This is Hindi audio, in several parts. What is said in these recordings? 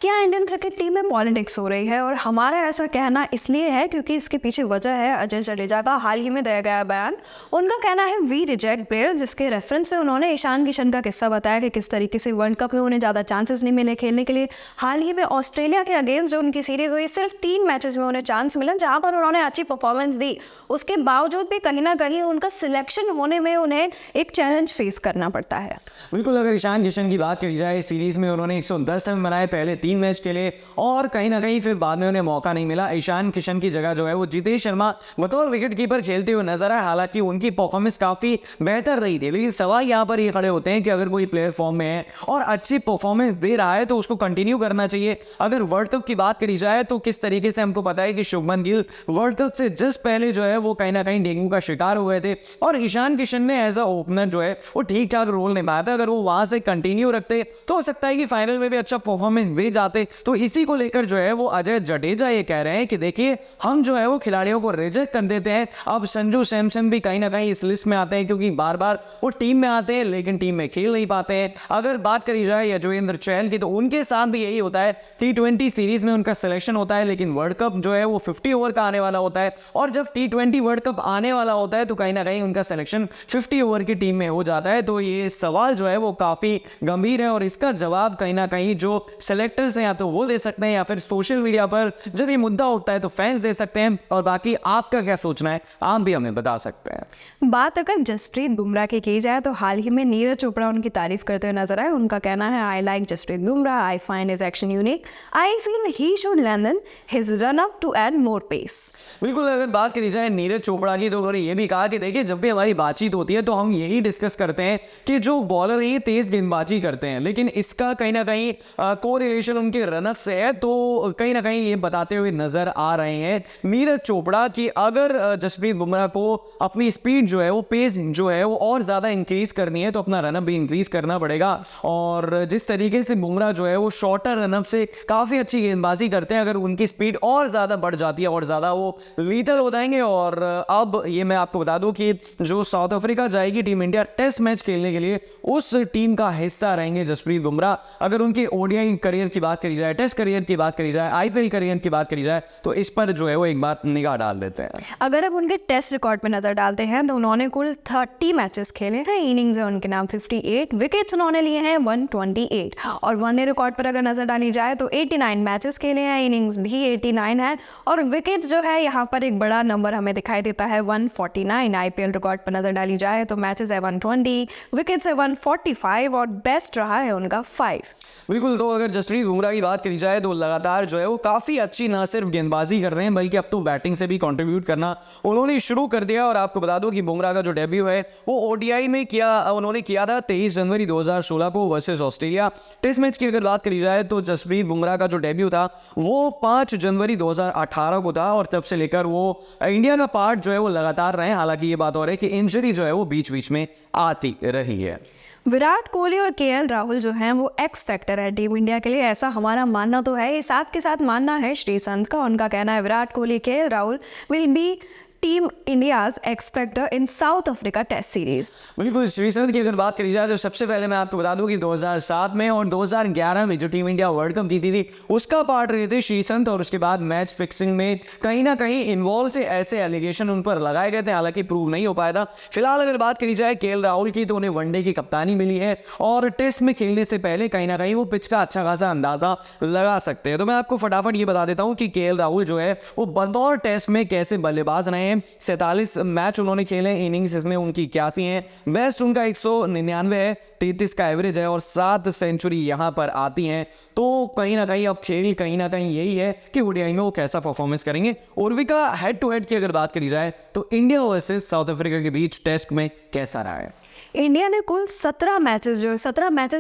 क्या इंडियन क्रिकेट टीम में पॉलिटिक्स हो रही है? और हमारा ऐसा कहना इसलिए है क्योंकि इसके पीछे वजह है अजय जडेजा का हाल ही में दिया गया बयान। उनका कहना है वी रिजेक्ट प्लेयर्स, जिसके रेफरेंस से उन्होंने ईशान किशन का किस्सा बताया कि किस तरीके से वर्ल्ड कप में उन्हें ज़्यादा चांसेस नहीं मिले खेलने के लिए। हाल ही में ऑस्ट्रेलिया के अगेंस्ट जो उनकी सीरीज़ हुई, सिर्फ 3 मैचेस में उन्हें चांस मिला जहाँ पर उन्होंने अच्छी परफॉर्मेंस दी। उसके बावजूद भी कहीं ना कहीं उनका सिलेक्शन होने में उन्हें एक चैलेंज फेस करना पड़ता है। बिल्कुल, अगर ईशान किशन की बात करी जाए, सीरीज़ में उन्होंने 110 रन बनाए पहले 3 मैच के लिए, और कहीं ना कहीं फिर बाद में उन्हें मौका नहीं मिला। ईशान किशन की जगह जो है वो जितेश शर्मा बतौर विकेट कीपर खेलते हुए नजर आए। हालांकि उनकी परफॉर्मेंस काफ़ी बेहतर रही थी, लेकिन सवाल यहाँ पर ये खड़े होते हैं कि अगर कोई प्लेयर फॉर्म में है और अच्छी परफॉर्मेंस दे रहा है तो उसको कंटिन्यू करना चाहिए। अगर वर्ल्ड कप की बात करी जाए तो किस तरीके से हमको पता है कि शुभमन गिल वर्ल्ड कप से जस्ट पहले जो है वो कहीं ना कहीं डेंगू का शिकार हो गए थे, और ईशान किशन ने एज अ ओपनर जो है वो ठीक ठाक रोल निभाया था। अगर वो वहां से कंटिन्यू रखते तो हो सकता है कि फाइनल में भी अच्छा परफॉर्मेंस दे जाते। तो इसी को लेकर जो है वो अजय जडेजा ये कह रहे हैं कि देखिए, हम जो है वो खिलाड़ियों को रिजेक्ट कर देते हैं। अब संजू सैमसन भी कहीं ना कहीं इस लिस्ट में आते हैं क्योंकि बार बार वो टीम में आते हैं लेकिन टीम में खेल नहीं पाते हैं। अगर बात करी जाए यजुवेंद्र चहल की, तो उनके साथ भी यही होता है। T20 सीरीज में उनका सिलेक्शन होता है, लेकिन वर्ल्ड कप जो है वो 50 ओवर का आने वाला होता है, और जब T20 वर्ल्ड कप आने वाला होता है तो कहीं ना कहीं उनका सिलेक्शन 50 ओवर की टीम में हो जाता है। तो ये सवाल जो है वो काफी गंभीर है, और इसका जवाब कहीं ना कहीं जो सिलेक्टर्स हैं या तो वो दे सकते हैं, या फिर सोशल मीडिया पर जब ये मुद्दा उठता है तो फैंस दे सकते हैं। और बाकी आपका क्या सोचना है, आप भी हमें बता सकते हैं। बात अगर जसप्रीत बुमराह की जाए तो हाल ही में नीरज चोपड़ा उनकी तारीफ करते हुए नजर आए। उनका कहना है, I like Jasprit Bumrah, I find his action unique, I feel he should learn his run up to add more pace. बिल्कुल, अगर बात करी जाए नीरज चोपड़ा की, तो उन्होंने ये भी कहा कि देखिए, जब भी हमारी बातचीत होती है तो हम यही डिस्कस करते हैं कि जो बॉलर है ये तेज गेंदबाजी करते हैं, लेकिन इसका कहीं ना कहीं कोरिलेशन उनके रनअप से है। तो कहीं ना कहीं ये बताते हुए नजर आ रहे हैं नीरज चोपड़ा कि अगर जसप्रीत बुमराह को अपनी स्पीड जो है वो पेस जो है वो और ज़्यादा इंक्रीज करनी है तो अपना रनअप भी इंक्रीज करना पड़ेगा। और जिस तरीके से बुमराह जो है वो शॉर्टर रनअप से काफ़ी अच्छी गेंदबाजी करते हैं, अगर उनकी स्पीड और ज़्यादा बढ़ जाती है और ज़्यादा वो लीथल हो जाएंगे। और अब ये मैं आपको बता दूं कि जो साउथ अफ्रीका जाएगी टीम इंडिया टेस्ट मैच खेलने के लिए, उस टीम का हिस्सा रहेंगे जसप्रीत बुमराह। अगर उनके ओडीआई करियर की बात करी जाए, टेस्ट करियर की बात करी जाए, आईपीएल करियर की बात करी जाए, तो इस पर जो है वो एक बार निगाह डाल देते हैं। अगर अब उनके टेस्ट रिकॉर्ड पर नजर डालते हैं तो उन्होंने कुल 30 मैचेस खेले हैं, इनिंग्स है उनके नाम 58, विकेट्स उन्होंने लिए हैं 128, और वनडे रिकॉर्ड पर अगर नजर डाली जाए तो 89 मैचेस खेले हैं, इनिंग्स भी 89 है, और विकेट्स जो है यहाँ पर एक बड़ा नंबर हमें दिखाई देता है 149। आईपीएल रिकॉर्ड पर नजर डाली जाए तो मैचेस है 120, विकेट्स है 145, और बेस्ट रहा है उनका 5। बिल्कुल, तो अगर जसप्रीत बुमराह की बात करी जाए तो लगातार जो है वो काफ़ी अच्छी ना सिर्फ गेंदबाजी कर रहे हैं बल्कि अब तो बैटिंग से भी कंट्रीब्यूट करना उन्होंने शुरू कर दिया। और आपको बता दूं कि बुमराह का जो डेब्यू है वो ओडीआई में उन्होंने किया था 23 जनवरी 2016 को वर्सेस ऑस्ट्रेलिया। टेस्ट मैच की अगर बात करी जाए तो जसप्रीत बुमराह का जो डेब्यू था वो 5 जनवरी 2018 को था, और तब से लेकर वो इंडिया का पार्ट जो है वो लगातार रहे। हालांकि ये बात और है कि इंजरी जो है वो बीच बीच में आती रही है। विराट कोहली और केएल राहुल जो हैं वो एक्स फैक्टर है टीम इंडिया के लिए, ऐसा हमारा मानना तो है। ये साथ के साथ मानना है श्रीसंत का। उनका कहना है, Virat Kohli, KL Rahul will be team India's X factor in South Africa test series. बिल्कुल, श्रीसंत की अगर बात करी जाए तो सबसे पहले मैं आपको बता दूं कि 2007 में और 2011 में जो टीम इंडिया वर्ल्ड कप जीती थी उसका पार्ट रहे थे श्रीसंत, और उसके बाद मैच फिक्सिंग में कहीं ना कहीं इन्वॉल्व थे, ऐसे एलिगेशन उन पर लगाए गए थे, हालांकि प्रूव नहीं हो पाया था। फिलहाल अगर बात करी जाए केएल राहुल की, तो उन्हें वनडे की कप्तानी मिली है, और टेस्ट में खेलने से पहले कहीं ना कहीं वो पिच का अच्छा खासा अंदाजा लगा सकते हैं। तो मैं आपको फटाफट ये बता देता हूँ कि केएल राहुल जो है वो बतौर टेस्ट में कैसे बल्लेबाज रहे हैं। 47 मैच उन्होंने खेले, इनिंग्स इसमें उनकी 81 हैं, बेस्ट उनका 199 है, 33 का एवरेज है, और 7 सेंचुरी यहां पर आती हैं। तो कहीं ना कहीं अब खेल कहीं ना कहीं यही है कि ओडीआई में वो कैसा परफॉर्मेंस करेंगे। उर्विका हेड टू हेड की अगर बात करी जाए तो इंडिया वर्सेस साउथ अफ्रीका के बीच टेस्ट में कैसा रहा है? इंडिया ने कुल 17 मैचेस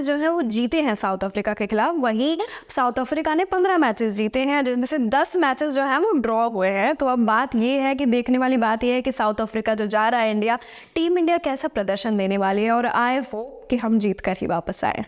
जो है वो जीते हैं साउथ अफ्रीका के खिलाफ। वहीं साउथ अफ्रीका ने 15 मैचेस जीते हैं, जिनमें से 10 मैचेस जो हैं वो ड्रॉ हुए हैं। तो अब बात ये है कि देखने वाली बात ये है कि साउथ अफ्रीका जो जा रहा है इंडिया, टीम इंडिया कैसा प्रदर्शन देने वाली है, और आई होप कि हम जीत कर ही वापस आए।